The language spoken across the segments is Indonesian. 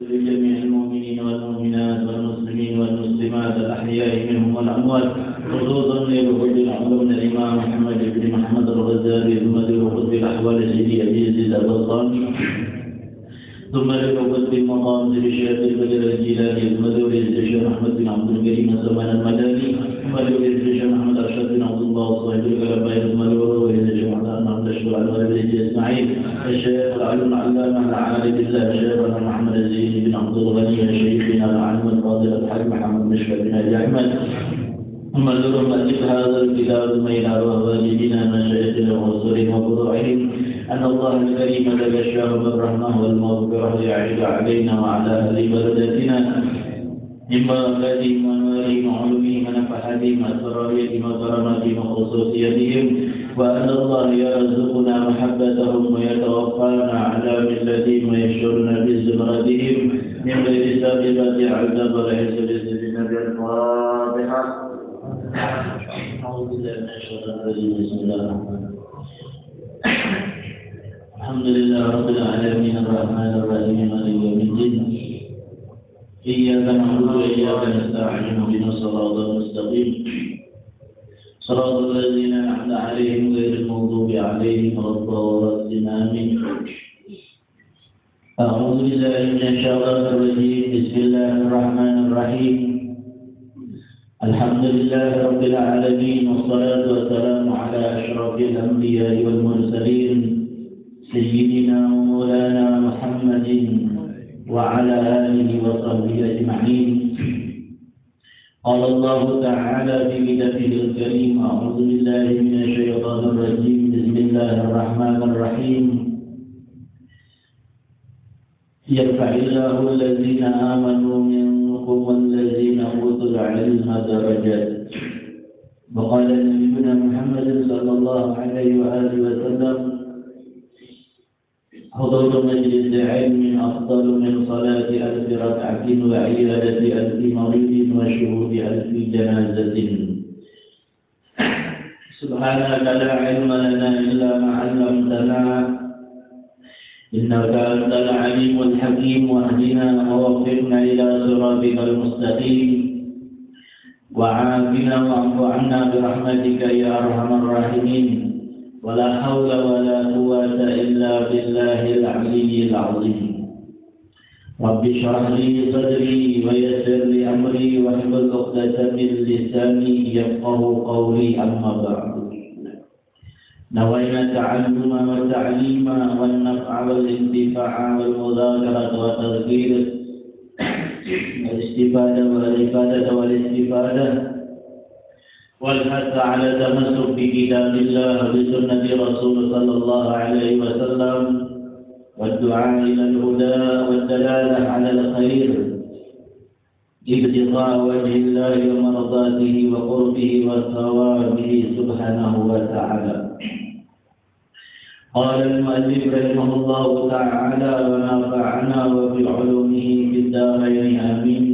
لجميع المؤمنين والمؤمنات والمسلمين والمسلمات الأحياء منهم والأموات، خصوصا لوفود العلوم الإمام محمد بن محمد الغزالي، ثم لوفود الأحوال سيدي أبي يزيد البسطامي، ثم لوفود المقام سيدي الشيخ البدر الجيلاني، ثم لوفود الشيخ محمد بن عبد الكريم الزمان المدني، ثم لوفود الشيخ محمد أرشد بن عبد الله الصاحب الكلام، ثم لوفود الشيخ محمد عبد الشكور على والده إسماعيل، الشيخ العلم العلامة العالم بالله الشيخ محمد الزين بن عبد الغني، شيخنا العالم الفاضل الحاج محمد مشفى بن أبي أحمد، ثم لهم ألف هذا الكتاب ثم إلى والدينا مشايخنا ورسولهم وفروعهم أن الله الكريم تغشاهم بالرحمة والمغفرة يعيد علينا وعلى أهل بلدتنا من بركاتهم ونورهم وعلومهم ونفحاتهم وأسرارهم وكراماتهم وخصوصيتهم، وأن الله يرزقنا محبتهم ويتوفانا على ملتهم ويشعرنا بزمرتهم من غير سابقة عذاب والعزة بالنبي. الفاتحة. أعوذ بالله من الشيطان الرجيم. بسم الله الرحمن الرحيم. الحمد لله رب العالمين الرحمن الرحيم مالك يوم الدين، إياك نعبد وإياك نستعين اهدنا الصراط المستقيم صراط الذين أنعمت عليهم غير المغضوب عليهم ولا الضالين آمين. أعوذ بالله من الشيطان الرجيم. بسم الله الرحمن الرحيم. الحمد لله رب العالمين، والصلاة والسلام على أشرف الأنبياء والمرسلين سيدنا ومولانا محمد وعلى آله وصحبه أجمعين. قال الله تعالى في كتابه الكريم: أعوذ بالله من الشيطان الرجيم. بسم الله الرحمن الرحيم. يرفع الله الذين آمنوا منكم والذين أوتوا العلم درجات. وقال نبينا محمد صلى الله عليه وآله وسلم: حضور مجلس علم أفضل من صلاة 1000 ركعة وعيادة 1000 مريض وشهود 1000 جنازة. سبحانك لا علم لنا إلا ما علمتنا إنك أنت العليم الحكيم، واهدنا ووفقنا إلى صراطك المستقيم، وعافنا واعف عنا برحمتك يا أرحم الراحمين، ولا حول ولا قوة إلا بالله العلي العظيم. رب اشرح لي صدري ويسر لي أمري واحلل عقدة من لساني يفقه قولي. أما بعد، نوينا التعلم والتعليم والنفع والانتفاع والمذاكرة والتذكير والاستفادة والإفادة والاستفادة والحث على التمسك بكتاب الله وبسنة رسول صلى الله عليه وسلم، والدعاء إلى الهدى والدلالة على الخير، ابتغاء وجه الله ومرضاته وقربه وثوابه سبحانه وتعالى. قال المؤلف رحمه الله تعالى: ونفعنا وبعلومه في الدارين آمين.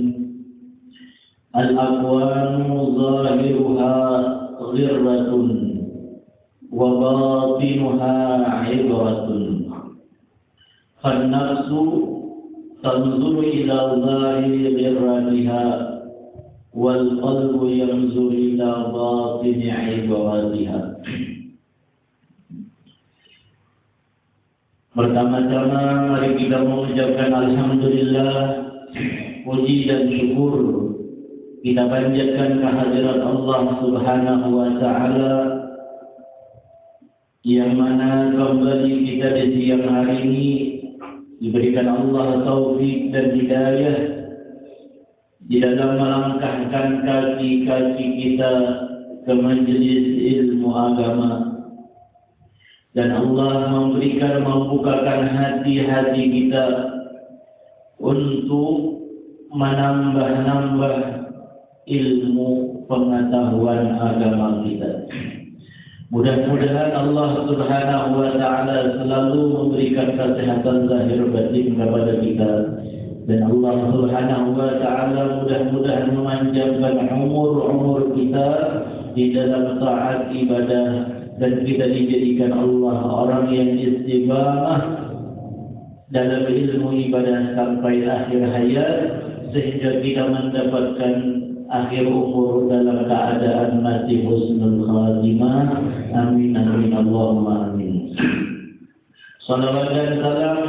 الأكوان ظاهرها غرة وباطنها عبرة، فالنفس تنظر إلى ظاهر غرتها والقلب ينظر إلى باطن عبرتها. Pertama-tama mari kita mengucapkan alhamdulillah, puji dan syukur kita panjatkan kehadirat Allah Subhanahu wa Ta'ala, yang mana kembali kita di siang hari ini diberikan Allah taufik dan hidayah di dalam melangkahkan kaki-kaki kita ke majelis ilmu agama, dan Allah membukakan hati-hati kita untuk menambah ilmu pengetahuan agama kita. Mudah-mudahan Allah Subhanahu wa Ta'ala selalu memberikan kesehatan zahir batin kepada kita, dan Allah Subhanahu wa Ta'ala mudah-mudahan memanjangkan umur kita di dalam taat ibadah, dan kita dijadikan Allah orang yang istiqamah dalam ilmu ibadah sampai akhir hayat, sehingga kita mendapatkan akhir umur dalam keadaan mati husnul khatimah. Amin amin Allahumma amin. Salawat dan salam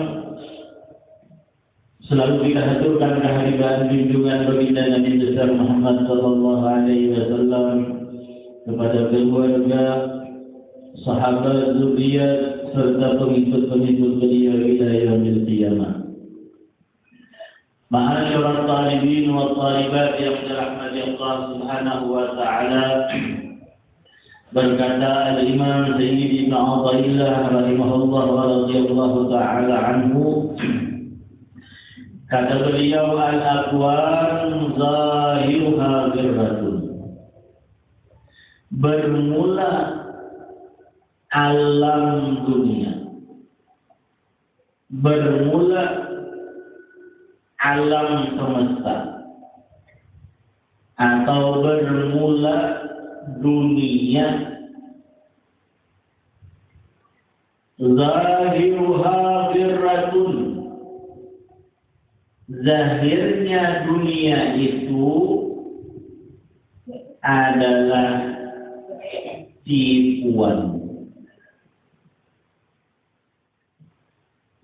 selalu kita haturkan kehadiran junjungan baginda Nabi besar Muhammad sallallahu alaihi wasallam, kepada keluarga, sahabat, zuriat serta pengikut-pengikut beliau ila yaumil qiyamah. Ma'asyiral talibin wa talibat yang dirahmati Allah Subhanahu wa taala, berkata Al-Imam Sayyid Ibn Athaillah rahimahullah wa radhiyallahu taala anhu, kata beliau, al-aqwan zahiruha birratun. Bermula alam dunia, bermula alam semesta, atau bermula dunia, zahiruha birratun, zahirnya dunia itu adalah tipuan.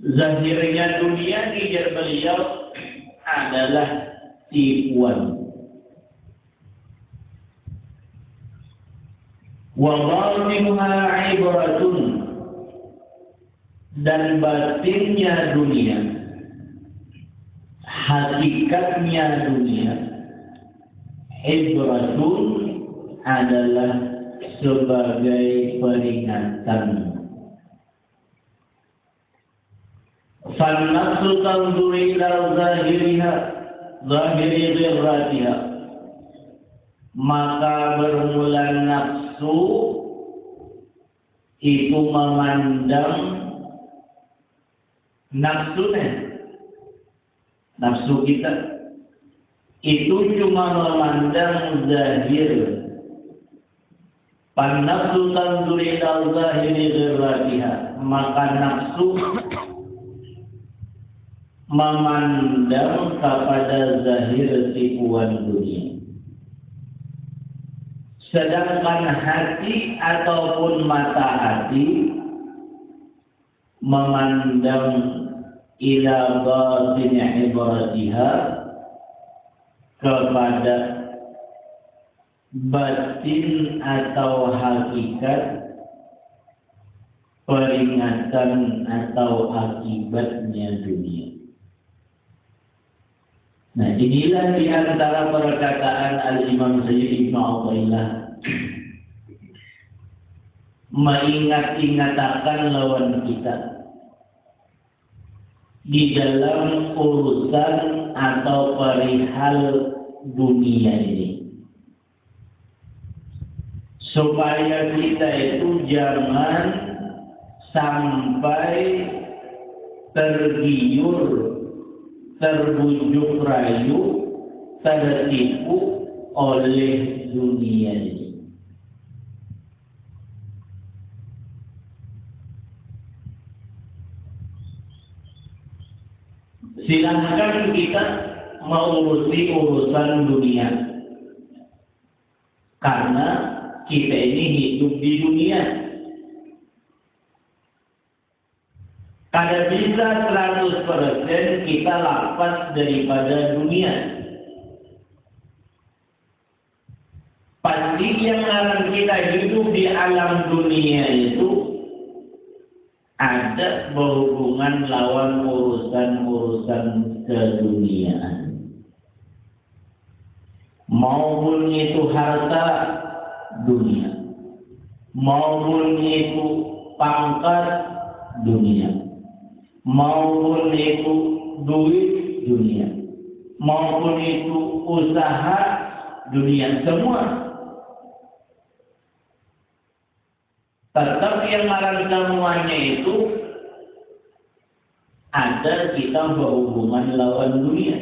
Zahirnya dunia dijar beliau adalah tipuan. Wa batinuha ibratun, dan batinnya dunia, hakikatnya dunia, ibratun adalah sebagai peringatan. Fannafsu tanzuru ila zahiriha, zahiri ghirratiha, maka bermula nafsu itu memandang nafsu kita itu cuma memandang zahir. Fannafsu tanzuru ila zahiri ghirratiha, maka nafsu memandang kepada zahir tipuan dunia. Sedangkan hati ataupun mata hati memandang ila batin ibaratiha, kepada batin atau hakikat peringatan atau akibatnya dunia. Nah, inilah di antara perkataan Al-Imam Sayyid Ibn Athaillah, mengingat-ingatakan lawan kita di dalam urusan atau perihal dunia ini, supaya kita itu jangan sampai tergiur, terbujuk rayu, tertipu oleh dunia ini. Silahkan kita mengurusi urusan dunia, karena kita ini hidup di dunia. Kada bisa 100% kita lepas daripada dunia. Pasti yang akan kita hidup di alam dunia itu ada berhubungan lawan urusan-urusan keduniaan. Maupun itu harta dunia, maupun itu pangkat dunia, maupun itu duit dunia, maupun itu usaha dunia, semua tetap yang ngaran semuanya itu ada kita berhubungan lawan dunia.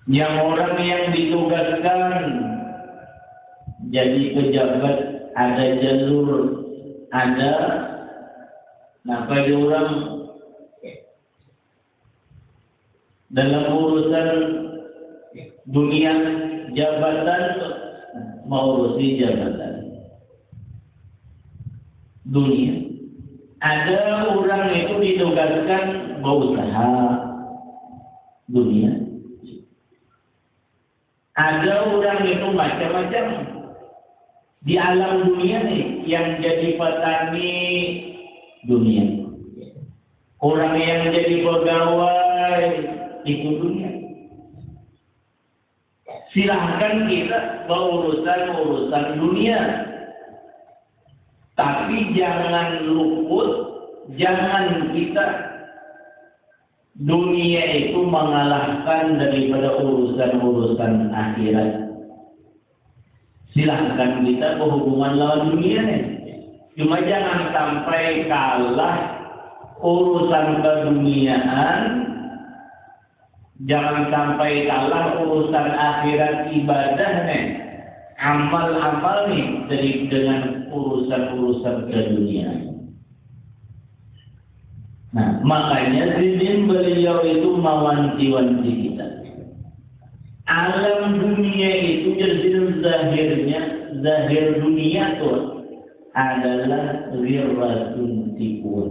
Yang orang yang ditugaskan jadi pejabat, ada jalur ada bagi orang dalam urusan dunia jabatan mengurusi jabatan dunia. Ada orang itu ditugaskan berusaha dunia. Ada orang itu macam-macam di alam dunia nih, yang jadi petani dunia, orang yang jadi pegawai itu dunia. Silahkan kita berurusan dunia, tapi jangan luput, jangan kita dunia itu mengalahkan daripada urusan-urusan akhirat. Silahkan kita berhubungan lawan dunia nih, cuma jangan sampai kalah urusan keduniaan, jangan sampai kalah urusan akhirat ibadah nih, amal-amal nih dengan urusan-urusan keduniaan. Nah, makanya izin beliau itu mewanti-wanti kita. Alam dunia itu zahir dunia itu adalah ghirratun, tipuan.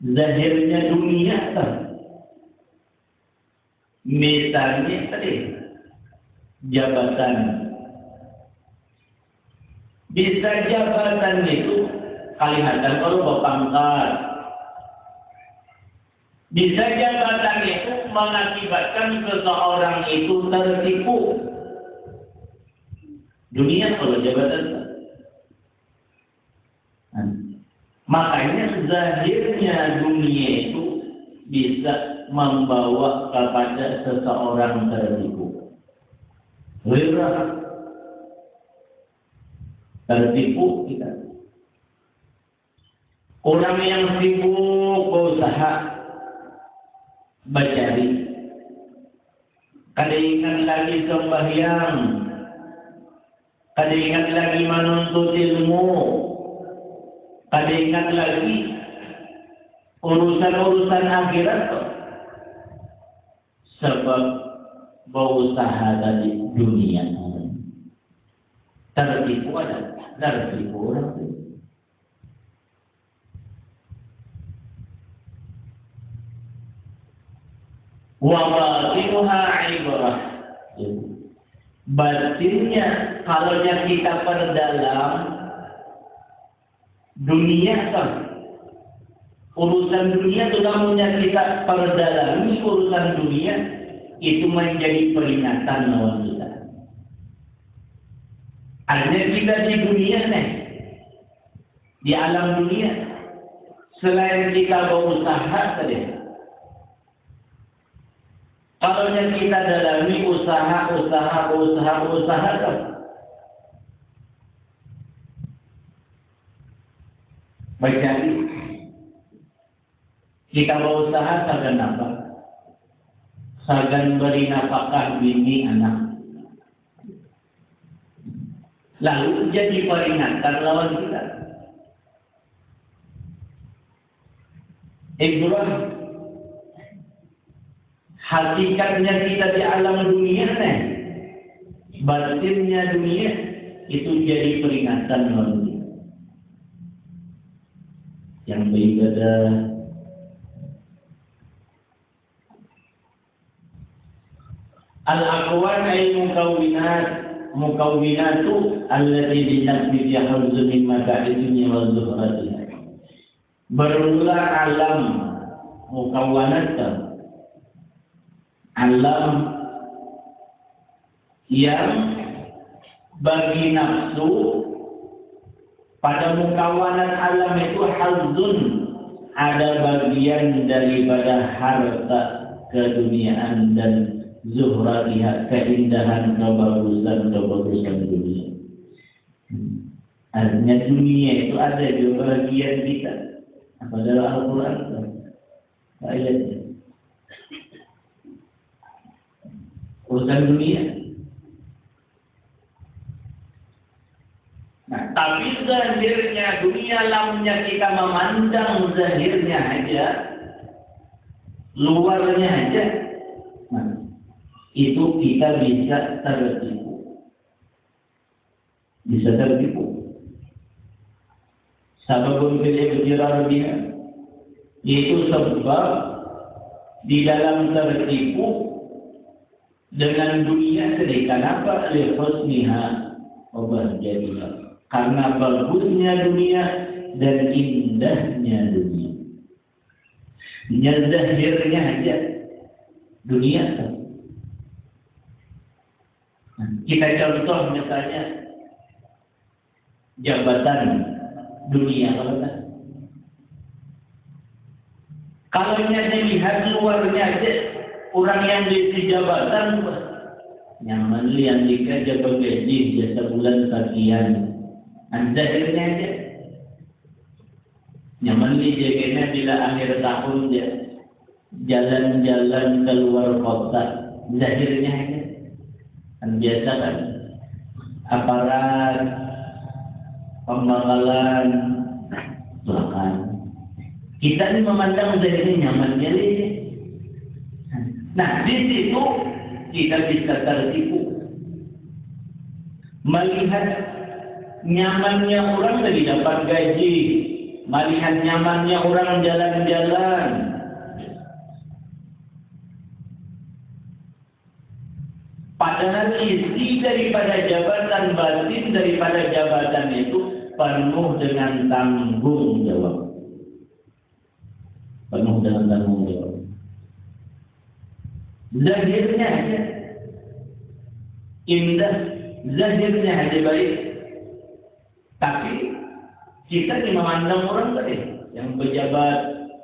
Zahirnya dunia itu, misalnya tadi jabatan. Bisa jabatan itu kelihatan kalau berpangkat. Bisa jabatan itu mengakibatkan seseorang itu tertipu. Dunia kalau jabatan. Makanya zahirnya dunia itu bisa membawa kepada seseorang tertipu. Tertipu kita. Orang yang sibuk berusaha mencari, kada ingat lagi sembahyang, kada ingat lagi menuntut ilmu, kada ingat lagi urusan-urusan akhirat, sebab berusaha dari dunia. Tertipu orang itu. Wa batinuha ibrah. Batinnya kalau kita perdalam dunia kan, urusan dunia itu namanya kita perdalami urusan dunia itu menjadi peringatan lawan kita. Artinya kita di dunia nih, di alam dunia, selain kita berusaha tadi, kalau yang kita dalami usaha kan, jadi kita berusaha sagan apa? Sagan beri nafkah bini anak. Lalu jadi peringatan lawan kita. Ibrahim, hakikatnya kita di alam dunia nih, batinnya dunia itu jadi peringatan lawan kita. Yang beribadah, al-aqwan ay mukawwinatu allati binasbi fi hawzun min maka'idunya wa zuhratiha. Bermula alam mukawwanat, alam yang bagi nafsu pada mukawanan alam itu hawzun, ada bagian daripada harta keduniaan dan zuhratiha, keindahan, kebagusan dunia. Artinya dunia itu ada di bagian kita. Apa dalam Al-Quran? Ayatnya. Urusan dunia. Nah, tapi zahirnya dunia lamnya kita memandang zahirnya aja, luarnya aja. Nah, itu kita bisa tertipu. Bisa tertipu. Sababun fil dia itu sebab di dalam tertipu dengan dunia sedangkan apa? Lihusniha wabahjadiha. Karena bagusnya dunia dan indahnya dunia. Dunia zahirnya aja dunia. Kita contoh misalnya jabatan dunia kalau dilihat luarnya aja orang yang di jabatan nyaman liang dika jabat gaji jasa bulan sekian zahirnya aja nyaman li jadinya bila akhir tahun dia jalan-jalan keluar kota zahirnya aja kan biasa kan aparat pembakalan belakang kita ini memandang zahirnya nyamannya ini. Nah di situ kita bisa tertipu melihat nyamannya orang dari dapat gaji, melihat nyamannya orang jalan-jalan. Padahal isi daripada jabatan, batin daripada jabatan itu penuh dengan tanggung jawab. Penuh dengan tanggung jawab. Zahirnya aja indah, zahirnya aja baik. Tapi kita memandang orang tadi yang berjabat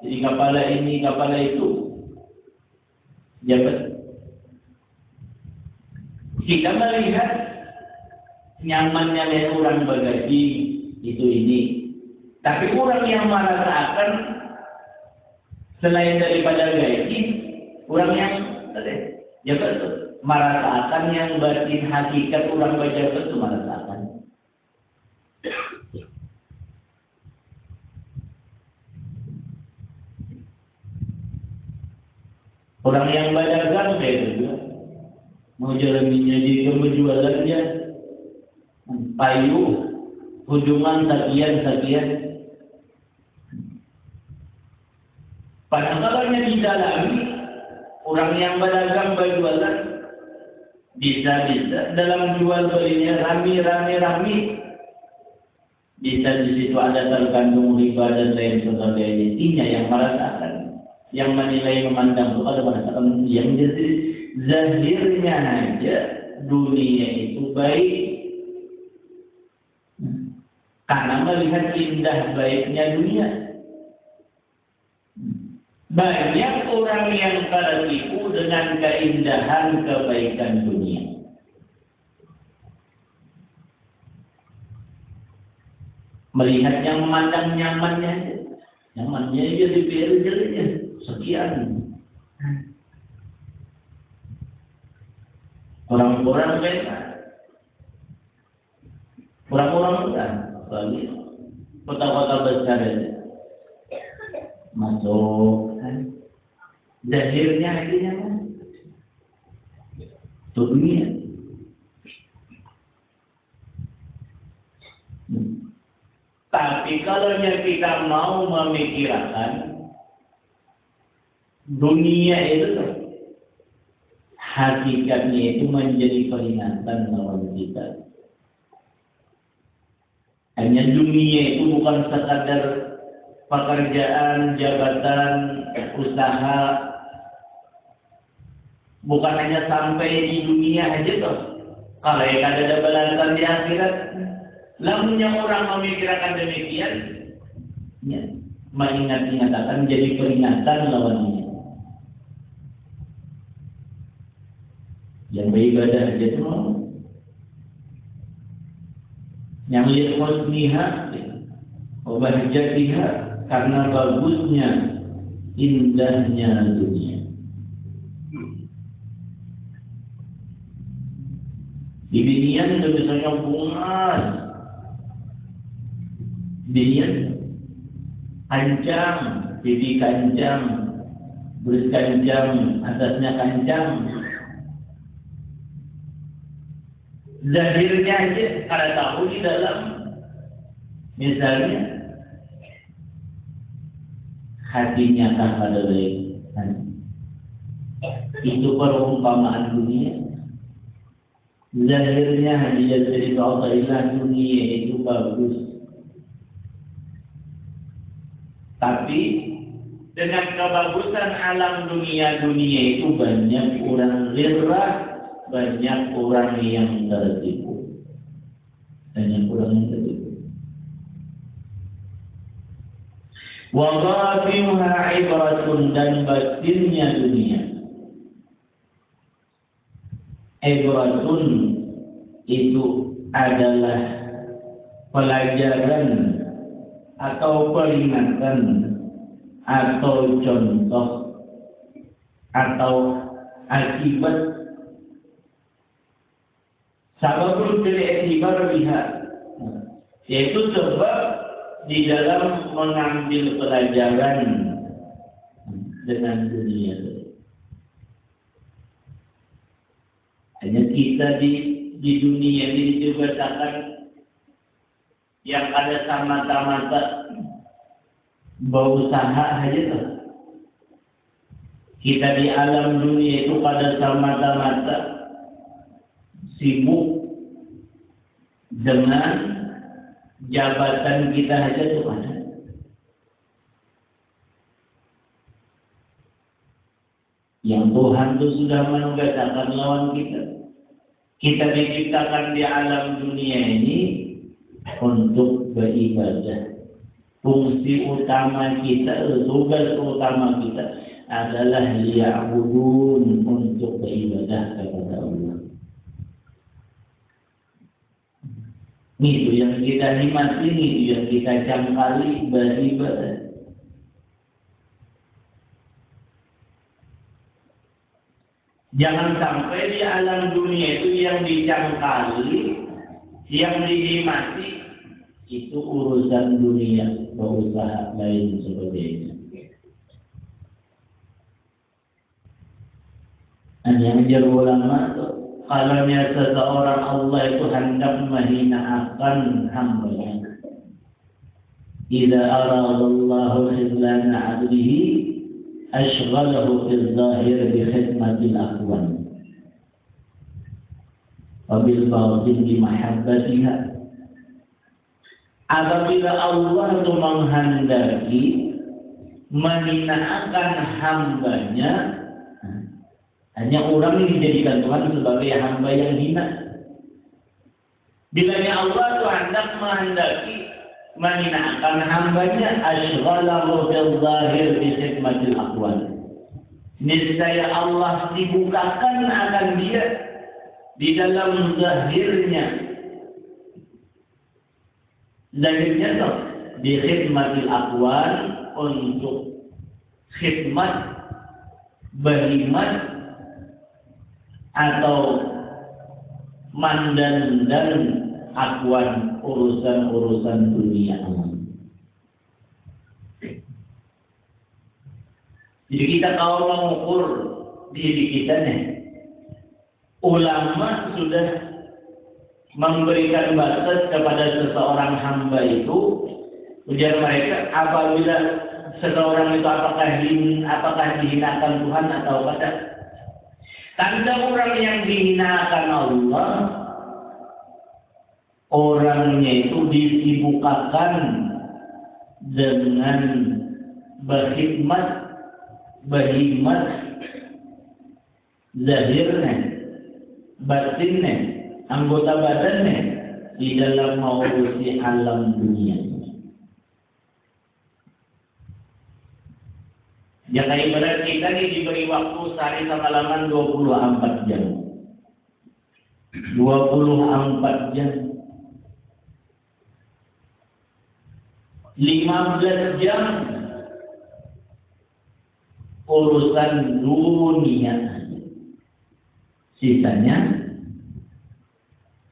jadi kepala ini, kepala itu, jabat. Kita melihat nyamannya orang bergaji itu ini, tapi orang yang merasakan selain daripada gaji, orang yang jabat itu merasakan yang batin hakikat orang berjabat itu merasakan. Orang yang berdagang kayak itu mau jalaninya di penjualannya payung hujungan sekian. Padahal didalami orang yang berdagang berjualan bisa dalam jual belinya rame. Bisa di situ ada terkandung riba dan lain sebagainya. Intinya yang merasakan, yang menilai memandang itu ada merasakan yang jadi zahirnya aja dunia itu baik karena melihat indah baiknya dunia. Banyak orang yang tertipu dengan keindahan kebaikan dunia. Melihat yang memandang nyamannya aja dipilih sekian. Orang-orang beda. Orang-orang bukan. Bagi kota-kota besar ini masuk kan. Zahirnya akhirnya kan. Itu dunia. Tapi kalau kita mau memikirkan dunia itu hakikatnya itu menjadi peringatan lawan kita. Hanya dunia itu bukan sekadar pekerjaan, jabatan, usaha. Bukan hanya sampai di dunia aja toh. Kalau yang ada balasan di akhirat, lamunnya orang memikirkan demikian, ya, mengingat-ingat akan jadi peringatan lawannya. Yang beribadah aja tuh yang lihat husniha wabahjatiha karena bagusnya indahnya dunia. Di binian itu misalnya bunga Dia kancang, pipi kancang, belut kancang, atasnya kancang. Zahirnya aja, kada tahu di dalam, misalnya hatinya kah pada baik. Itu perumpamaan dunia. Zahirnya hanya dari Allah dunia itu bagus. Tapi dengan kebagusan alam dunia itu banyak orang lirah, banyak orang yang tertipu. Banyak orang yang tertipu. Wa ghafilha ibratun, dan batinnya dunia. Ibratun itu adalah pelajaran atau peringatan atau contoh atau akibat sababul i'tibar biha, yaitu sebab di dalam mengambil pelajaran dengan dunia. Hanya kita di dunia ini dikatakan yang ada semata-mata berusaha aja tuh. Kita di alam dunia itu pada semata-mata sibuk dengan jabatan kita aja tuh ada. Yang Tuhan tuh sudah menugaskan lawan kita. Kita diciptakan di alam dunia ini untuk beribadah. Fungsi utama kita, tugas utama kita adalah liya'budun, untuk beribadah kepada Allah. Itu yang kita nikmati, itu yang kita camkali beribadah. Jangan sampai di alam dunia itu yang dicangkali, yang dinikmati itu urusan dunia, berusaha lain sebagainya. Yang menjadi ulama itu, kalau seseorang Allah itu hendak menghinakan hamba-Nya. Idza aradallahu khizlana 'abdihi ashghalahu fil zahir bi khidmatil akhwan wa bil batin bi mahabbatiha. Apabila Allah itu menghendaki menghinakan hamba-Nya, hanya orang yang dijadikan Tuhan sebagai hamba yang hina. Bila Allah itu hendak menghendaki menghinakan hamba-Nya, ashghalahu bil zahir bi khidmatil aqwan. Niscaya Allah sibukkan akan dia di dalam zahirnya. Zahirnya itu di khidmatil aqwan, untuk khidmat, berkhidmat atau mandan dan akuan urusan-urusan dunia. Jadi kita kalau mengukur diri kita nih, ulama sudah memberikan batas kepada seseorang hamba itu, ujar mereka, apabila seseorang itu apakah dihinakan Tuhan atau tidak. Tanda orang yang dihinakan Allah, orangnya itu disibukkan dengan berkhidmat zahirnya, batinnya, anggota badannya di dalam mengurusi alam dunia. Ya kayak ibarat kita nih diberi waktu sehari semalaman 24 jam. 24 jam. 15 jam urusan dunia. Sisanya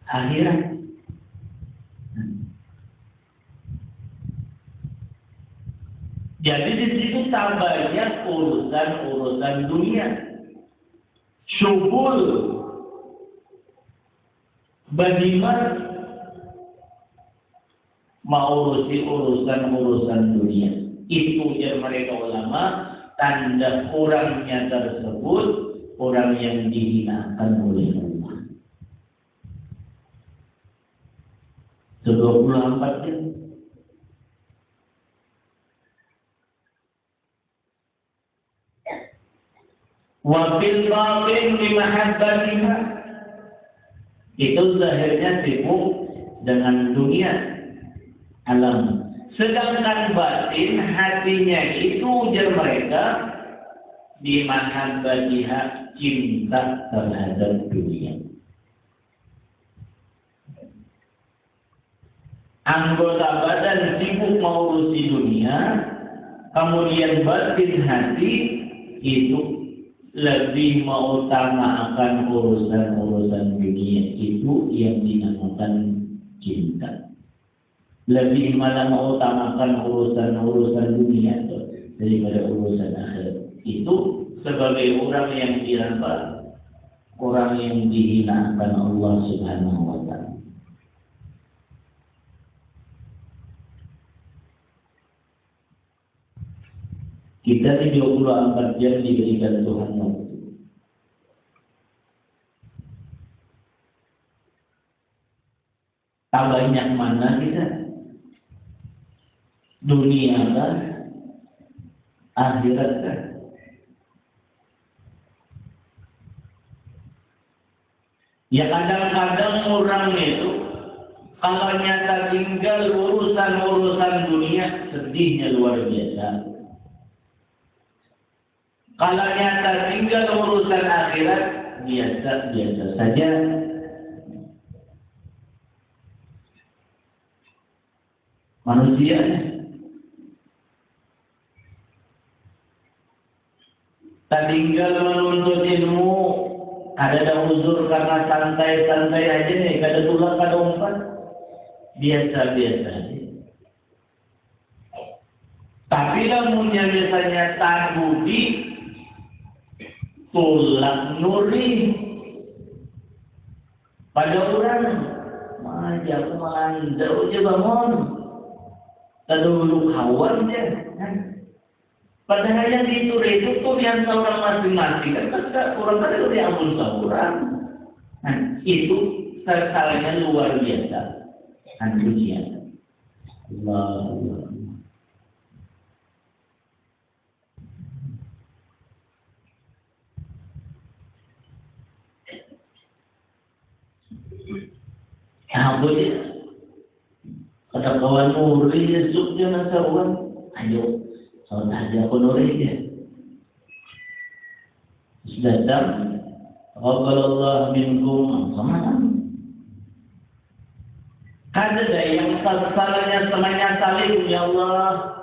akhirat. Jadi di situ tak banyak urusan-urusan dunia. Syukur bagaimana mau urusan-urusan dunia. Itu yang mereka ulama tanda orangnya tersebut orang yang dihinakan oleh Allah. 24 jam. Wafil batin bimahabbatiha. Itu zahirnya sibuk dengan dunia alam. Sedangkan batin hatinya itu ujar mereka bimahabbatiha, cinta terhadap dunia. Anggota badan sibuk mengurusi dunia, kemudian batin hati itu lebih mengutamakan urusan-urusan dunia, itu yang dinamakan cinta. Lebih malah mengutamakan urusan-urusan dunia daripada urusan akhirat. Itu sebagai orang yang dihina, orang yang dihinakan Allah Subhanahu wa taala. Kita di 24 jam diberikan Tuhan waktu. Tak banyak mana kita? Dunia kah? Akhirat kah? Ya kadang-kadang orang itu kalau nyata tinggal urusan-urusan dunia, sedihnya luar biasa. Kalau nyata tinggal urusan akhirat, biasa-biasa saja. Manusia tak tinggal menuntut ilmu, ada uzur karena santai-santai aja nih, kada tulang, kada umpan, biasa-biasa aja. Tapi lamunnya misalnya tangguhi, tulak nuri pada orang majak mandau je bangun terlalu kawan je kan? Padahal yang itu tuh yang orang masing-masing kan orang kan udah ampun seorang kan? Itu salahnya luar biasa kan ujian Allah. Ya boleh. Kata kawan murid esok dia nak kawan, ayo, saudara dia konori dia. Sudah datang, Allah minkum sama. Kada ada yang salahnya semuanya saling, ya Allah.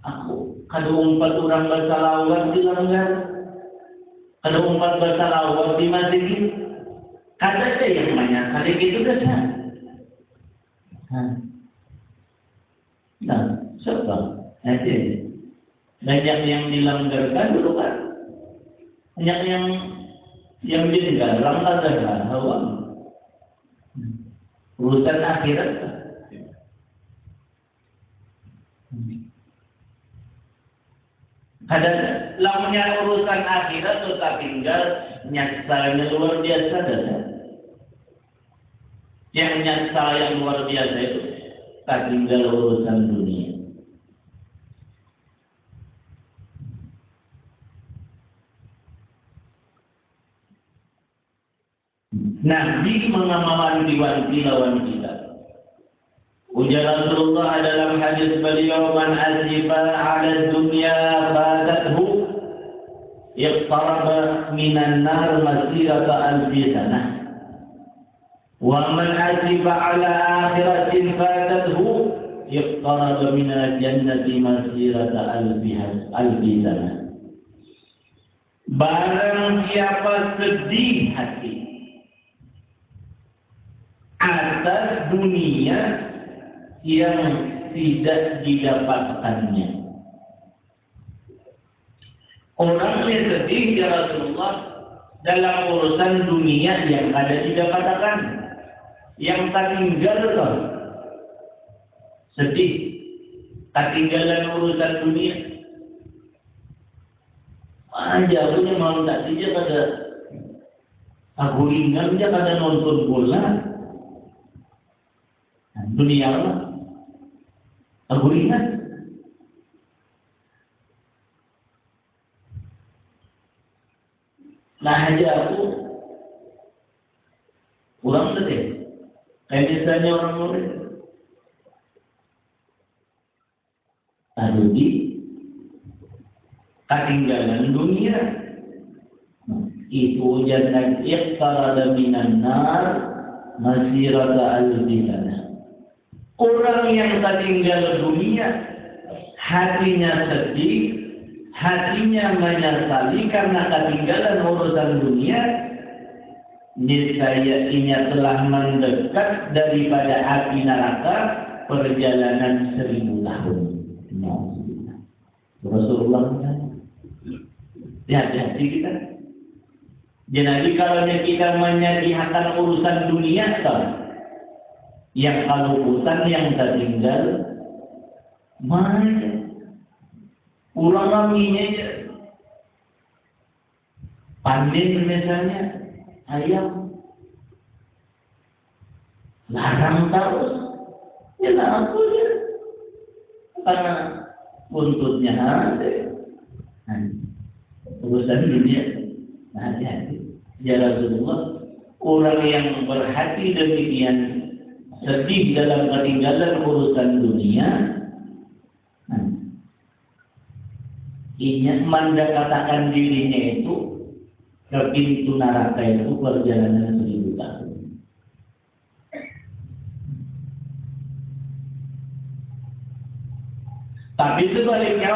Aku kada umpat orang bersalawat dilanggar, kada umpat bersalawat di masjid. Kada ada yang menyangkali gitu dah. Nah, siapa? Nanti banyak yang dilanggarkan dulu kan, banyak yang ditinggalkan adalah hawa. Urusan akhirat. Ada lamanya urusan akhirat tetap tinggal nyaksanya luar biasa dah. Yang nyata yang luar biasa itu tak tinggal urusan dunia. Nabi mengamalkan lawan kita. Ujar Rasulullah dalam hadis beliau, man azifa ala dunya fatathu iqtaraba minan nar masirata alfi sanah. Wa man azifa ala akhiratin fatathu iqtaraba minal jannati masirata alfi sanah. Barang siapa sedih hati atas dunia yang tidak didapatkannya. Orang yang sedih ya Rasulullah dalam urusan dunia yang ada didapatkan, yang tertinggal loh. Sedih, ketinggalan urusan dunia. Aja punya malam tak saja pada agulingan dia pada nonton bola. Dunia lah, agulingan. Nah aja aku kurang sedih. Kayak misalnya orang murid. Aduh di ketinggalan dunia. Itu jannah iqtarada minan nar masirata al-jannah. Orang yang ketinggalan dunia, hatinya sedih, hatinya menyesali karena ketinggalan urusan dunia, niscaya ia telah mendekat daripada api neraka perjalanan 1000 tahun. Rasulullah hati-hati kita. Jadi kalau kita menyediakan urusan dunia yang kalau urusan yang tertinggal, mana ulang kaminya panen misalnya ayam larang terus ya aku ya karena buntutnya ada urusan dunia. Nah, hati-hati ya Rasulullah, orang yang berhati demikian sedih dalam ketinggalan urusan dunia, ini mendekatkan dirinya itu ke pintu neraka itu perjalanan 1000 tahun. Tapi sebaliknya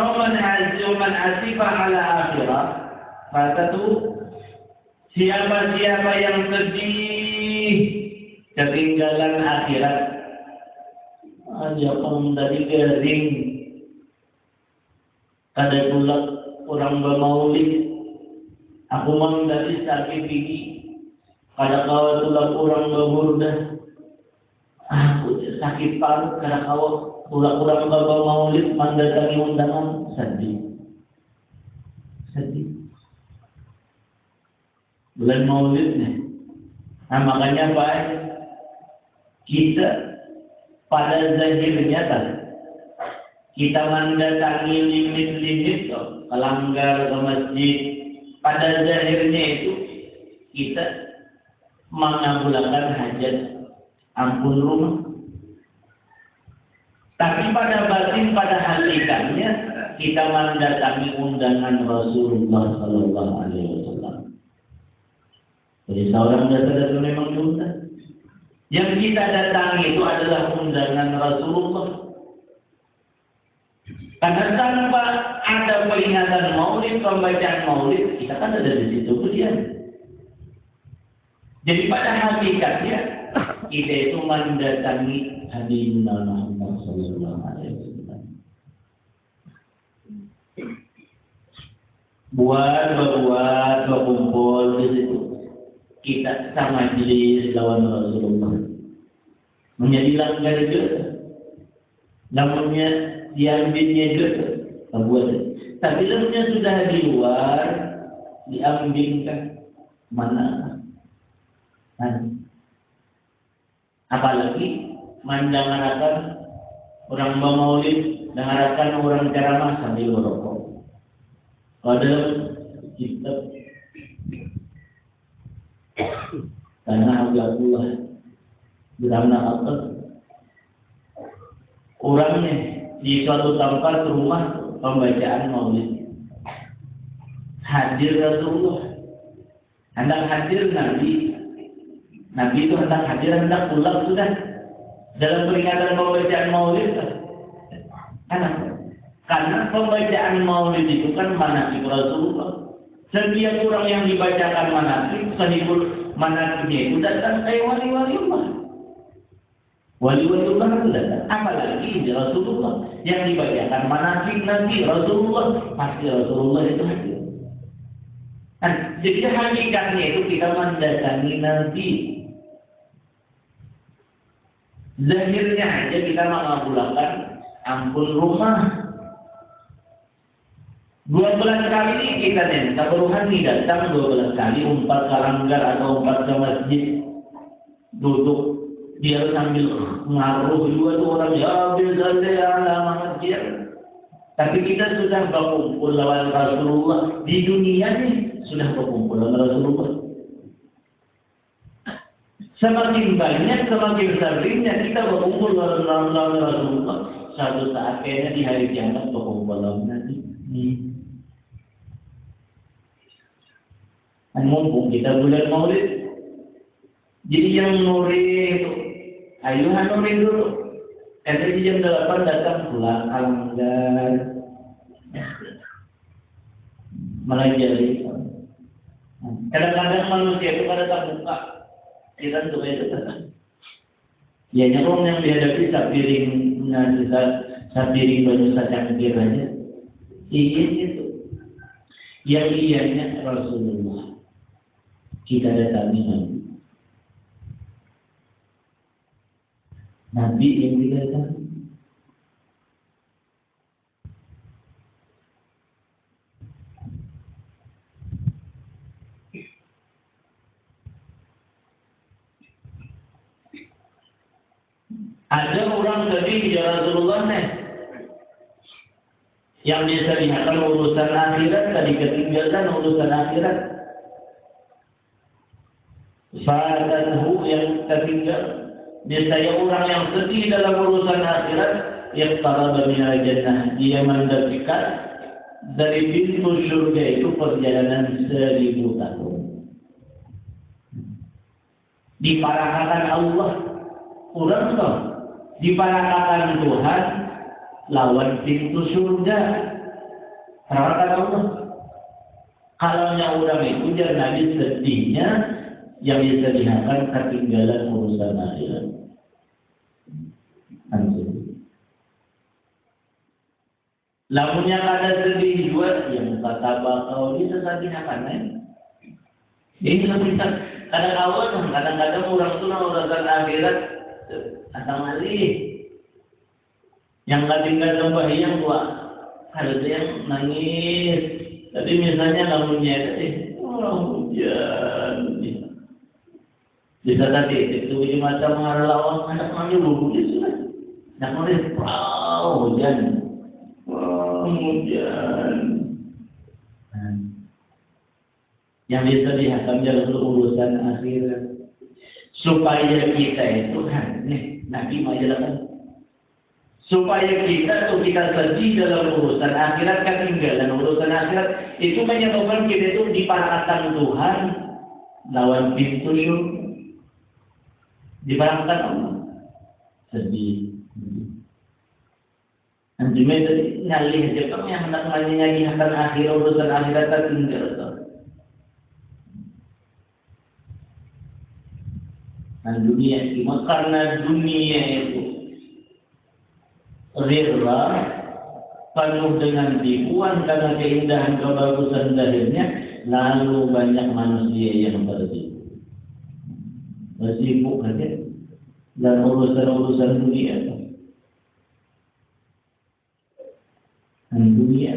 man asifah ala akhirah, kata tu siapa-siapa yang sedih ketinggalan akhirat, aja pun dari gering kada pula orang bermaulid, aku mang dari sakit gigi, kada kawa tulang orang berburdah, aku sakit paru kada kawa tulang orang bermaulid mendatangi undangan, sedih. Bulan maulid nih. Nah makanya Pak, kita pada zahirnya kan kita mendatangi limit-limit melanggar ke masjid. Pada zahirnya itu kita mengabulkan hajat ampun rumah. Tapi pada batin, pada hakikatnya kita mendatangi undangan Rasulullah Sallallahu Alaihi Wasallam. Jadi seorang dasar memang diundang. Yang kita datangi itu adalah undangan Rasulullah. Karena tanpa ada peringatan maulid, pembacaan maulid, kita kan ada di situ kemudian. Jadi pada hakikatnya kita itu mendatangi Habibuna Muhammad Sallallahu Alaihi Wasallam. Buat kumpul di situ. Kita sama jenis lawan Rasulullah. Menjadi langgar juga. Namanya diambilnya juga. Tapi namanya sudah di luar, diambilkan mana? Apalagi mendengarkan orang maulid, dengarkan orang ceramah sambil merokok. Padahal kita karena Allah berana apa? Orangnya di suatu tempat rumah pembacaan maulid hadir Rasulullah, hendak hadir Nabi itu hendak hadir, hendak pulang sudah dalam peringatan pembacaan maulid karena pembacaan maulid itu kan manasik Rasulullah. Setiap orang yang dibacakan manasik, sahibul manasiknya itu datang dari wali-wali Allah. Wali-waliullah itu datang. Apalagi Rasulullah yang dibacakan manasik Nabi Rasulullah, pasti Rasulullah itu hadir. Nah, jadi hakikatnya itu kita mendatangi Nabi. Zahirnya aja kita mengabulkan ampun rumah. 12 kali ini kita minta rohani datang 12 kali, umpat ke langgar atau umpat ke masjid, duduk dia sambil ngaruh dua tuh orang ya bisalnya ala masjid. Tapi kita sudah berkumpul lawan Rasulullah di dunia nih, sudah berkumpul lawan Rasulullah. Semakin banyak, semakin seringnya kita berkumpul lawan Rasulullah. Suatu saat kayaknya di hari kiamat berkumpul lawan Nabi. Mumpung kita bulan Maulid, jadi yang nuri itu, ayo nuri dulu. Karena di jam 8 datang pulang alhamdulillah, melajari. Kadang-kadang manusia itu pada tak buka, kita tuh itu datang. Ya nyerong yang dihadapi sapiring banyak saja aja. Iya itu, yang ianya Rasulullah. Kita datangi Nabi. Nabi yang didatangi. Ada orang tadi ya Rasulullah nih, yang biasa lihatkan urusan akhirat tadi ketinggalan urusan akhirat. Fa'atahu yang tertinggal. Biasanya orang yang sedih dalam urusan akhirat yang tarada minal jannah, dia mendekat dari pintu surga itu perjalanan 1000 tahun. Diparahkan Allah, orang toh diparahkan Tuhan lawan pintu surga. Parahkan Allah. Kalau orang itu jangan sedihnya yang bisa dihakan ketinggalan urusan akhirat. Lamunnya ada sedih juga yang kata bakal bisa sadihakan Ini kita kadang-kadang orang itu urusan akhirat atau malih yang nggak tinggal sembahyang gua ada yang nangis. Tapi misalnya lamunnya hujan. Bisa tadi itu macam lawang anak manggil bulu sudah. Nak manggil hujan. Hujan. Yang bisa dihakam dalam urusan akhirat. Supaya kita itu nih Nabi majalah. Supaya kita tuh kita sedih dalam urusan akhirat, ketinggalan urusan akhirat itu menyebabkan kita itu diparahkan Tuhan lawan pintu surga. Diparahkan Allah sedih. Nanti mereka ngalih aja yang hendak ngalih akan akhir urusan akhirat tertinggal. Nah dunia itu karena dunia itu rela penuh dengan tipuan karena keindahan kebagusan zahirnya, lalu banyak manusia yang tertipu. Bersibuk saja dan urusan dunia dan dunia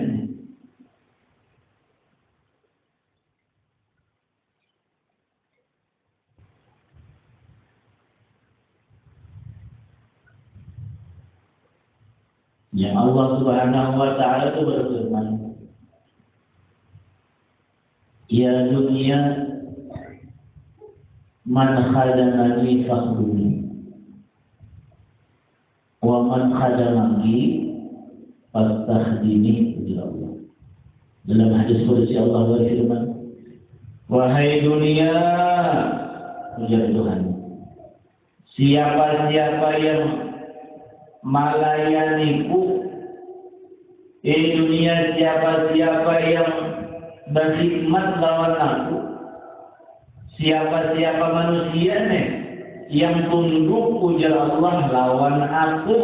yang Allah Subhanahu wa Ta'ala itu berfirman, ya dunia man khadamani fakhduni wa man khadamaki fastakhdini ila Allah. Dalam hadis qudsi Allah berfirman, wahai dunia, ujar Tuhan, siapa-siapa yang melayaniku, dunia, siapa-siapa yang berkhidmat lawan aku, siapa-siapa manusia nih yang tunduk ujar Allah lawan aku,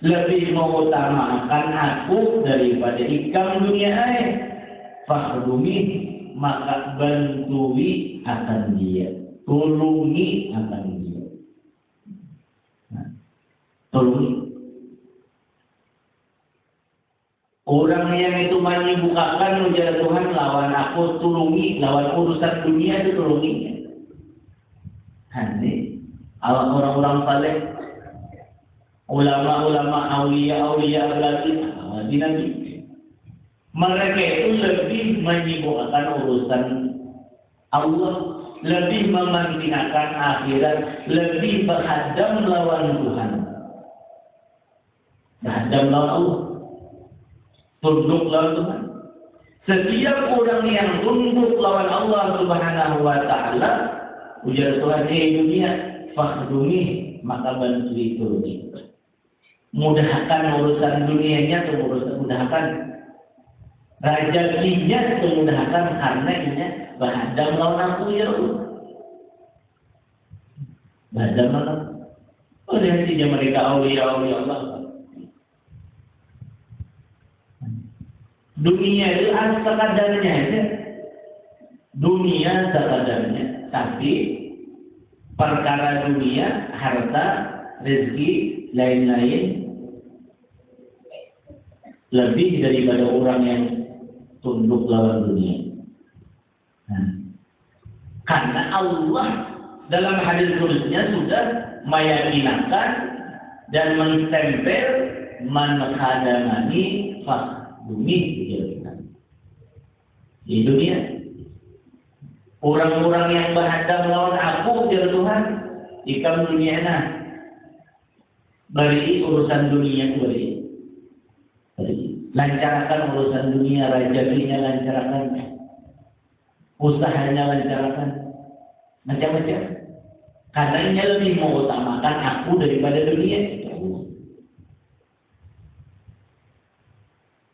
lebih mengutamakan aku daripada ikam dunia air. Fakhdumi, maka bantui akan dia, tolongi akan dia. Nah, tolongi. Orang yang itu menyibukkan ujar Tuhan lawan aku, tolongi, lawan urusan dunia itu tolonginya. Ini orang-orang saleh, ulama-ulama, aulia lagi Nabi. Mereka itu lebih menyibukkan urusan Allah, lebih mementingkan akhirat, lebih berhadam lawan Tuhan, berhadam lawan Allah, tunduk lawan Tuhan. Setiap orang yang tunduk lawan Allah Subhanahu wa Ta'ala, ujar Tuhan, dunia, fakhdumi, maka bantu itu. Mudahkan urusan dunianya, mudahkan rezekinya, mudahkan karena ini berhadam lawan aku ya Allah. Berhadam lawan. Oh, hatinya mereka aulia Allah. Dunia itu sekadarnya aja. Dunia sekadarnya. Tapi perkara dunia, harta, rezeki, lain-lain lebih daripada orang yang tunduk lawan dunia. Karena Allah dalam hadis kudusinya sudah meyakinkan dan menstempel man khadamani fakhdumi di dunia. Orang-orang yang berhadap lawan aku, ujar Tuhan, ikam dunia nah, beri urusan dunia beri. Lancarkan urusan dunia, rezekinya lancarkan, usahanya lancarkan, macam-macam. Karena ini lebih mengutamakan aku daripada dunia.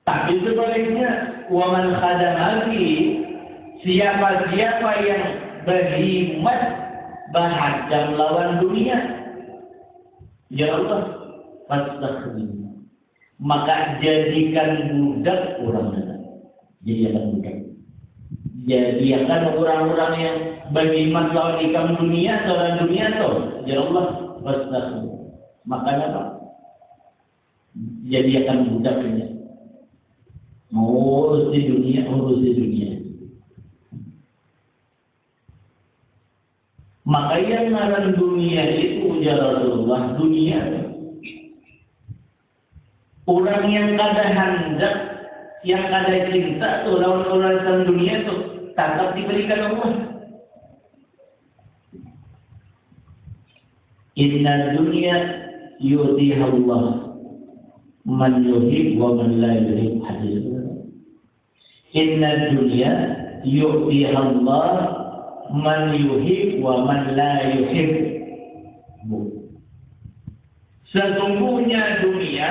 Tapi sebaliknya, waman khadamati, siapa-siapa yang berhimmat berhadap lawan dunia, ya Allah, fastakhdim, maka jadikan budak orang lain. Jadikan budak. Jadikan orang-orang yang berhimmat lawan ikam dunia, lawan dunia tuh, ya Allah, fastakhdim, maka apa? Jadikan budaknya. Mau urus di dunia, urus di dunia. Maka yang ngaran dunia itu, ujar Rasulullah, dunia. Orang yang kada hendak, yang kada cinta tuh lawan urusan dunia tuh tetap diberikan Allah. Inna dunya yu'tiha Allah man yuhib wa man la yuhib. Hadis. Inna dunya yu'tiha Allah man yuhib wa man la yuhib. Sesungguhnya dunia,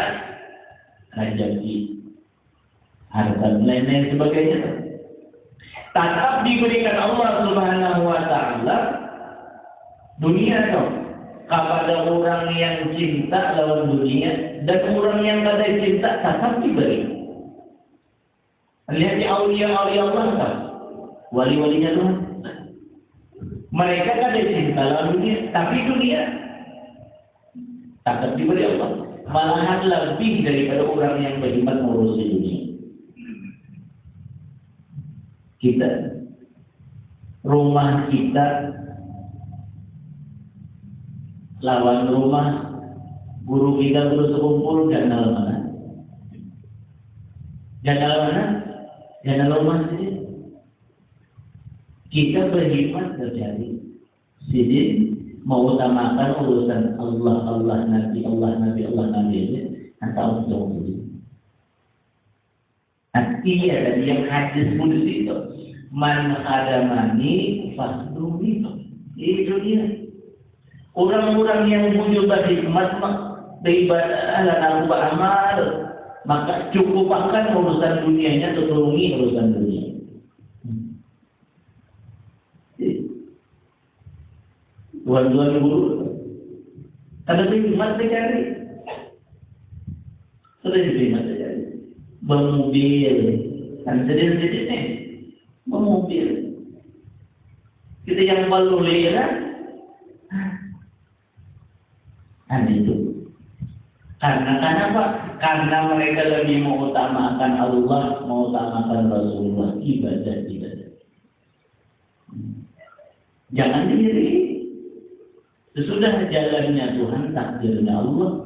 rezeki, harta, lain-lain sebagainya tetap diberikan Allah Subhanahu wa Ta'ala dunia itu kepada orang yang cinta lawan dunia, dan orang yang kada cinta tetap diberi. Lihat di aulia-aulia Allah kan, wali-walinya Tuhan, mereka kada cinta lawan dunia, tapi dunia tetap diberi Allah. Malahan lebih daripada orang yang berhimmat mengurusi dunia. Kita, rumah kita lawan rumah guru kita terus kumpul, jangan mana? Jangan mana? Jangan rumah sini. Kita berhimmat terjadi. Sini mengutamakan urusan Allah Nabi aja, atau untuk itu. Artinya tadi yang hadis kudus itu, man khadamani fakhdumi. Itu dia. Orang-orang yang punya hikmat beribadah dan aku beramal, maka cukupkan urusan dunianya, tolongi urusan dunia. Tuhan-tuhan guru. Ada hikmat terjadi. Ada hikmat terjadi. Bermobil, kan sedih-sedih nih. Bermobil. Kita yang baru lihat, itu. Karena apa? Karena mereka lebih mengutamakan Allah, mengutamakan Rasulullah, ibadah. Jangan diri. Sesudah jalannya Tuhan, takdirnya Allah.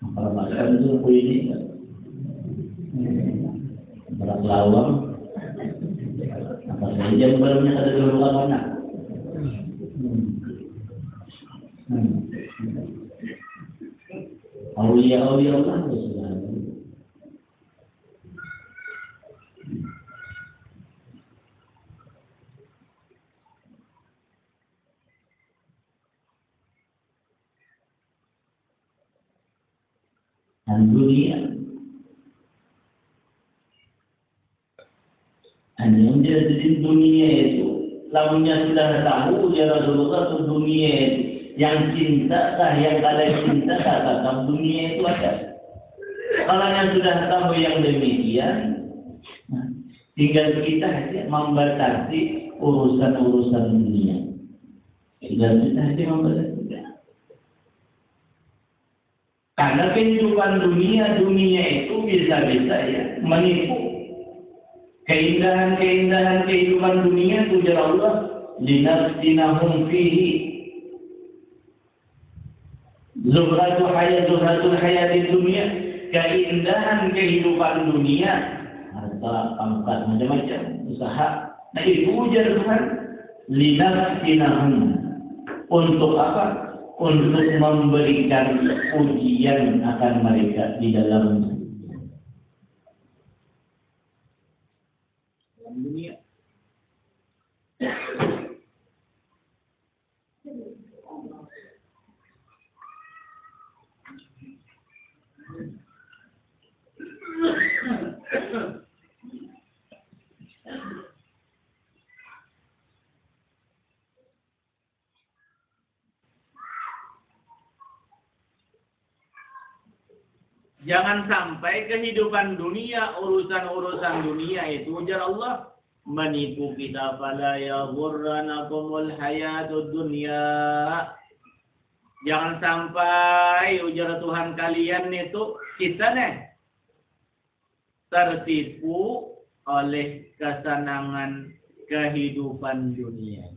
Kalau makan suku ini, berat lawang, apa saja barunya ada dulu mana? Aulia Allah sudah. Dan dunia hanya menjadi dunia itu lawannya sudah tahu ya Rasulullah itu dunia itu yang cinta kah yang kada cinta kah dunia itu ada. Kalau yang sudah tahu yang demikian, tinggal kita saja membatasi urusan-urusan dunia. Tinggal kita saja membatasi. Karena kehidupan dunia itu bisa-bisa ya menipu. Keindahan kehidupan dunia itu ujar Allah, linafsinahum fihi. Zuhratul hayati dunia, keindahan kehidupan dunia, harta, pangkat, macam-macam, usaha. Nah itu ujar Tuhan, linafsinahum. Untuk apa? Untuk memberikan ujian akan mereka di dalam dunia. Jangan sampai kehidupan dunia, urusan-urusan dunia itu ujar Allah menipu kita. Fala yaghurranakumul hayatud dunya. Jangan sampai ujar Tuhan kalian itu kita tertipu oleh kesenangan kehidupan dunia.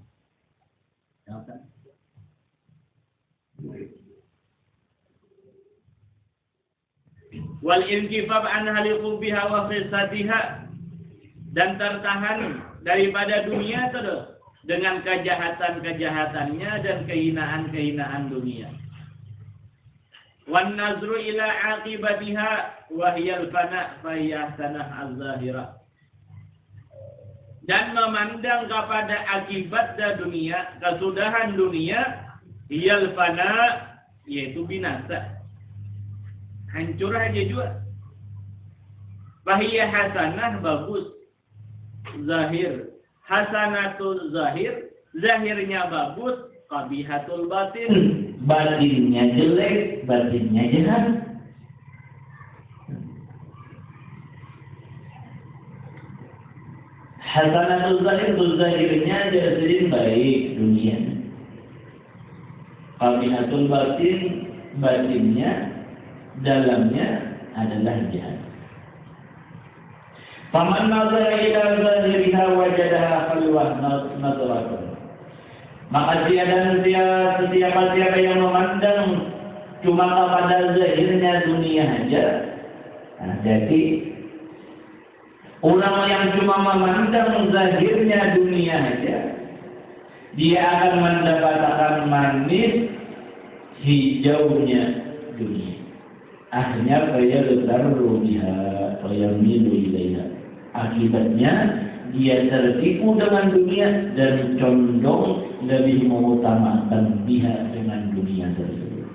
Wal inkifaf an haliqubbiha wa qisatiha, dan tertahan daripada dunia terus dengan kejahatan-kejahatannya dan kehinaan-kehinaan dunia. Wan nazru ila aqibatiha wa hiya al-fana fa hiya sanah az-zahirah. Dan memandang kepada akibat dunia, kesudahan dunia, hiyal fana, yaitu binasa. Hancur aja juga. Bahiyah hasanah bagus, zahir. Hasanatul zahir, zahirnya bagus. Qabihatul batin, batinnya jelek, batinnya jahat. Hasanatul zahir, zahirnya jadi baik dunia. Qabihatul batin, batinnya dalamnya adalah jahat. Faman nazara ila zahiriha wajadaha khalwah nazratun. Maka siapa yang memandang cuma kepada zahirnya dunia saja. Nah, jadi orang yang cuma memandang zahirnya dunia saja, dia akan mendapatkan manis hijaunya dunia. Akhirnya kaya letarru biha wa yamilu ilaiha. Akibatnya dia tertipu dengan dunia dan condong lebih mengutamakan biha dengan dunia tersebut.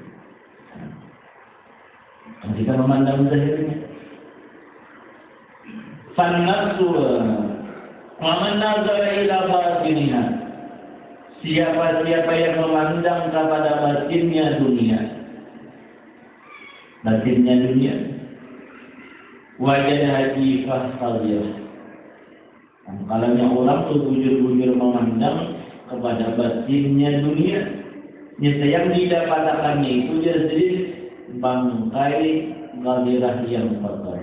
Kita memandang zahirnya. Fan nafsu wa man nazara ila batiniha. siapa-siapa yang memandang kepada batinnya dunia, wajah haji fahsaliyah. Kalanya orang tuh bujur-bujur memandang kepada batinnya dunia, yang didapatkannya itu jadi bangkai gadirah yang kotor.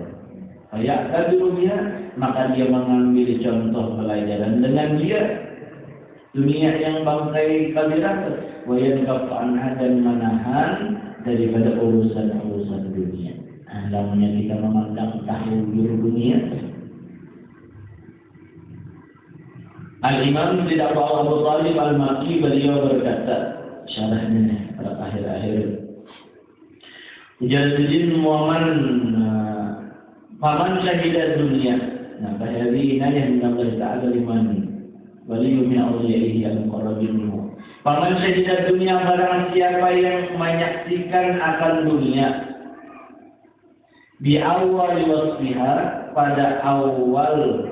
Kayak kabirunya, maka dia mengambil contoh pelajaran dengan dia dunia yang bangkai gadirah, wayan kafan dan menahan daripada urusan-urusan dunia. Namanya kita memandang tahujur dunia. Al-Imam tidak bawa Abu Talib Al-Maki, beliau berkata syarahnya pada akhir-akhir Jazidin Muhammad faman syahidat dunia. Nah, bahari inayah min Allah Ta'ala liman waliyu min awliyaihi al-muqarrabin minhu. Faman syahidat dunia, barang siapa yang menyaksikan akan dunia di awal wasfiha, pada awal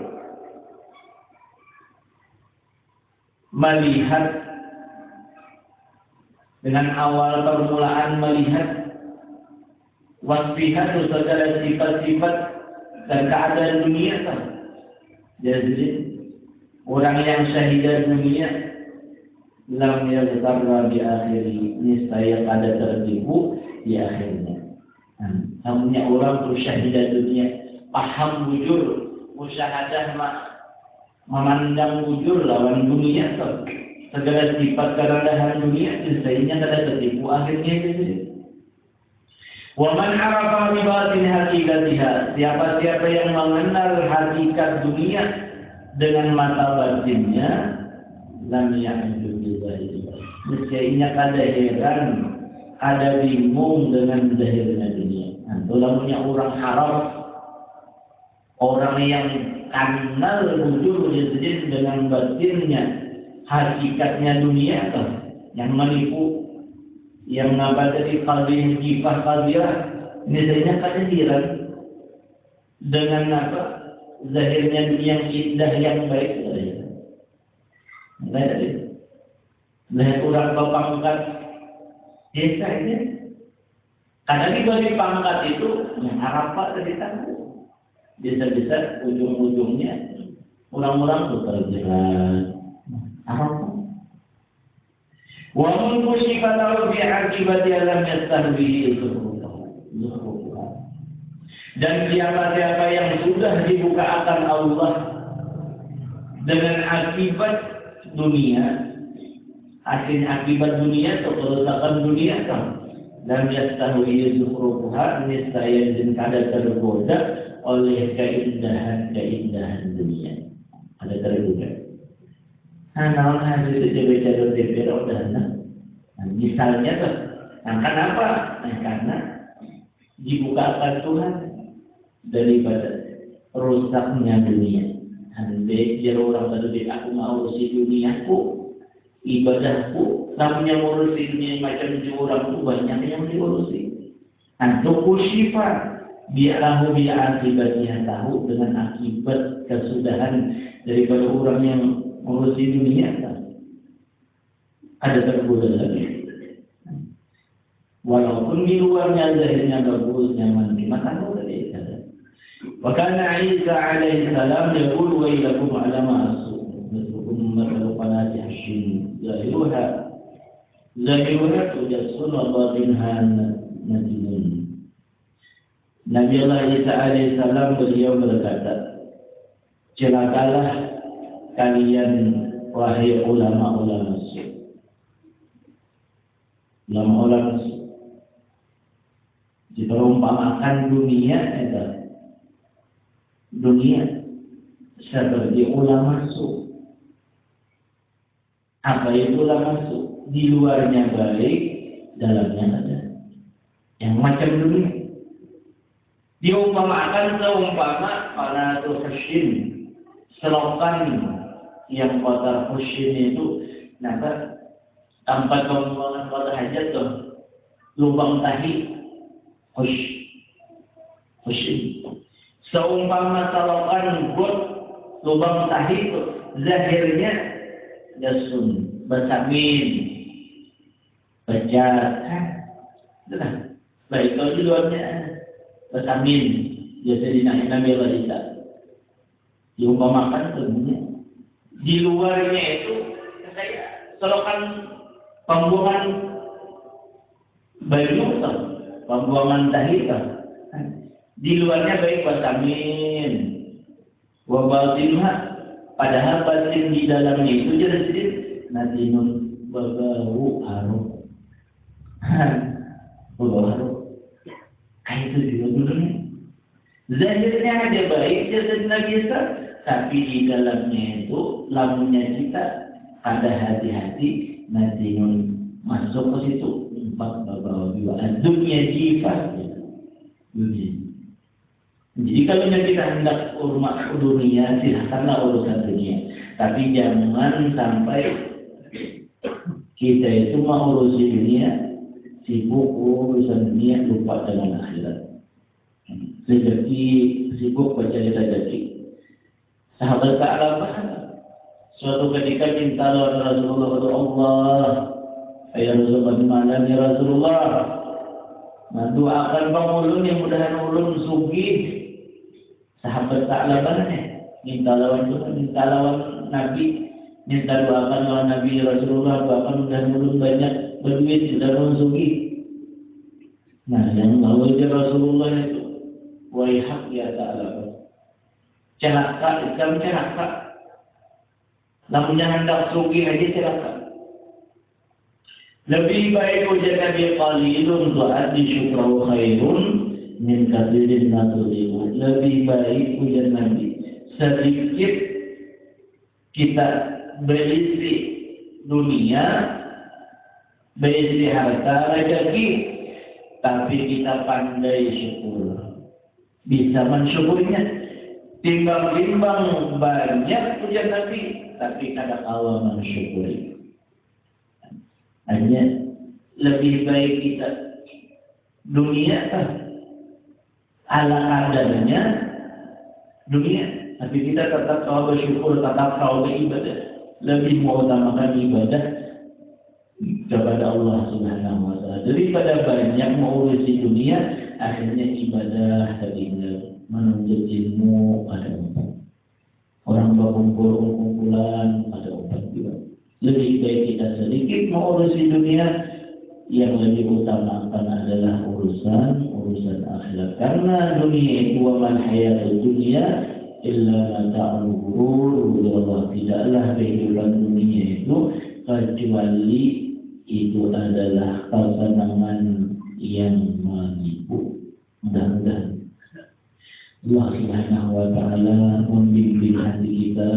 melihat, dengan awal permulaan melihat wasfiha itu segala sifat-sifat dan keadaan dunia kan. Jadi orang yang syahidat dunia lam yaghtarra bi akhiri, niscaya ada tertipu di akhirnya. Namanya orang bersyahidat dunia, paham bujur, musyahadah memandang bujur lawan dunia tuh. Segala sifat kerendahan dunia, niscaya ada tertipu akhirnya itu. Wa man arafa bi batin haqiqatiha, siapa-siapa yang mengenal hakikat dunia dengan mata batinnya, lam ya'jub bi zahiriha, niscaya kada heran, kada bingung dengan zahirnya dunia. Itulah punya orang haram, orang yang kenal bujur jazid dengan batinnya hakikatnya dunia tuh, yang menipu, yang ngabadari qalbin kifah qadirah, niscaya kada heran dengan apa zahirnya dunia yang indah yang baik tadi. Lihat orang berpangkat desa ini, karena diberi pangkat itu yang Arafah tadi tahu, desa-desa ujung-ujungnya orang-orang bekerja Arafah. Wa mulku sifatahu fi akibati alam yastahbihi zuhruha. Dan siapa-siapa yang sudah dibukakan Allah dengan akibat dunia, hasil akibat dunia atau kerusakan dunia kan, lam yastahbihi zuhruha, niscaya jin kada tergoda oleh keindahan dunia. Ada tergoda. Nah, hasil jalur DPR udah misalnya tuh, kenapa? Karena dibukakan Tuhan daripada rusaknya dunia. Andai jero orang tadi aku mau urusi duniaku, ibadahku, namanya ngurusi dunia macam orang itu banyak yang diurusi. Antuku syifa, biarlah akibatnya tahu dengan akibat kesudahan daripada orang yang ngurusi dunia kan. Ada tergoda lagi. Walaupun di luarnya zahirnya bagus, nyaman, maka boleh ada. Wa kana Isa alaihi salam yaqul wa ilakum ala ma asu. Masalu qanati hashim. Zahiruha tujassun wa batinha nadinun. Nabi Allah Isa alaihi salam beliau berkata, celakalah kalian wahai ulama-ulama sunnah. Ulama-ulama sunnah diperumpamakan dunia seperti ulama sunnah. Apa itu ulama sunnah? Di luarnya baik, dalamnya ada yang macam dunia. Diumpamakan seumpama para hashim, selokan yang kotor hashim itu, tempat pembuangan kotor hajat tuh, lubang tahi hashim. Seumpama selokan got, lubang tahi itu zahirnya dasun, bersamin, becat, kan? Baik kalau di luarnya bersamin, biasa dinaikkan biar wanita. Diumpamakan sebenarnya di luarnya itu kayak selokan pembuangan bayi atau pembuangan dahika. Di luarnya baik bersamin, wabatinha, padahal batin di dalamnya itu jelas nadinun berbau harum. Berbau harum. Kayak itu juga dulunya. Zahirnya ada baik, jadinya biasa, tapi di dalamnya itu lamunnya kita ada hati-hati, nadinun masuk ke situ, empat berbau juga. Dunia jifat, dunia. Jadi kalau kita hendak urmat dunia, silahkanlah urusan dunia. Tapi jangan sampai kita itu mau urusi dunia, sibuk urusan dunia, lupa dengan akhirat. Rezeki sibuk baca rezeki. Sahabat Ka'bah suatu ketika minta lawan Rasulullah kepada Allah, "Ya Rasulullah, mana ya Rasulullah? Mendoakan bang ulun yang mudahan ulun sugih." Sahabat Ka'bah minta lawan Tuhan, minta lawan Nabi, minta doakan lawan Nabi Rasulullah, doakan mudahan ulun banyak berduit, mudahan ulun sugih. Nah, yang lawan Rasulullah itu, waihak ya Ta'ala, celaka, Islam celaka. Namunnya hendak sugih aja celaka. Lebih baik ujian Nabi qalilun tu'addi syukrahu khairun min kathirin natulimu. Lebih baik ujian Nabi sedikit kita berisi dunia, berisi harta, rezeki, tapi kita pandai syukur, bisa mensyukurnya. Timbang-timbang banyak ujian Nabi, tapi kadang awal mensyukuri. Hanya lebih baik kita dunia ala kadarnya dunia, tapi kita tetap tahu bersyukur, tetap tahu beribadah. Lebih mengutamakan ibadah kepada Allah Subhanahu wa Ta'ala daripada banyak mengurusi dunia. Akhirnya ibadah tertinggal, menuntut ilmu ada umpan, orang berkumpulan ada umpan juga. Lebih baik kita sedikit mengurusi dunia, yang lebih utamakan adalah urusan akhirat. Karena dunia itu waman hayatul dunia illa mata'ul ghurur. Allah, tidaklah kehidupan dunia itu kecuali itu adalah kesenangan yang menipu. Mudah-mudahan Allah Subhanahu wa Ta'ala membimbing hati kita,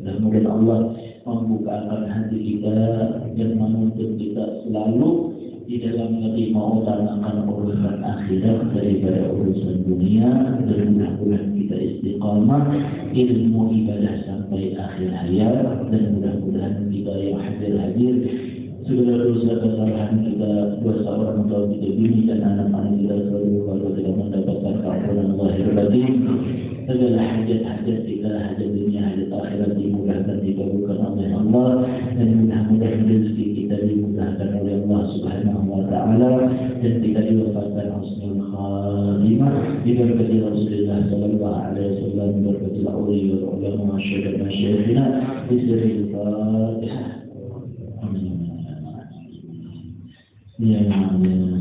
dan mudah Allah membukakan hati kita dan menuntut kita selalu di dalam lebih mengutamakan urusan akhirat daripada urusan dunia. Dan mudah-mudahan kita istiqamah ilmu ibadah sampai akhir hayat, dan mudah-mudahan kita yang hadir segala dosa kesalahan kita, dosa orang tua kita, bini dan anak-anak kita selalu kalau tidak mendapatkan keampunan zahir batin. Segala hajat-hajat kita, hajat dunia, hajat akhirat dimudahkan, dikabulkan oleh Allah, dan mudah-mudahan rezeki kita dimudahkan oleh Allah Subhanahu wa Ta'ala, dan kita diwafatkan husnul khatimah diberkati Rasulullah sallallahu alaihi wasallam, berkati ulil ulama masyarakat masyayikhina bisiril Fatihah. Amin. Ya Allah.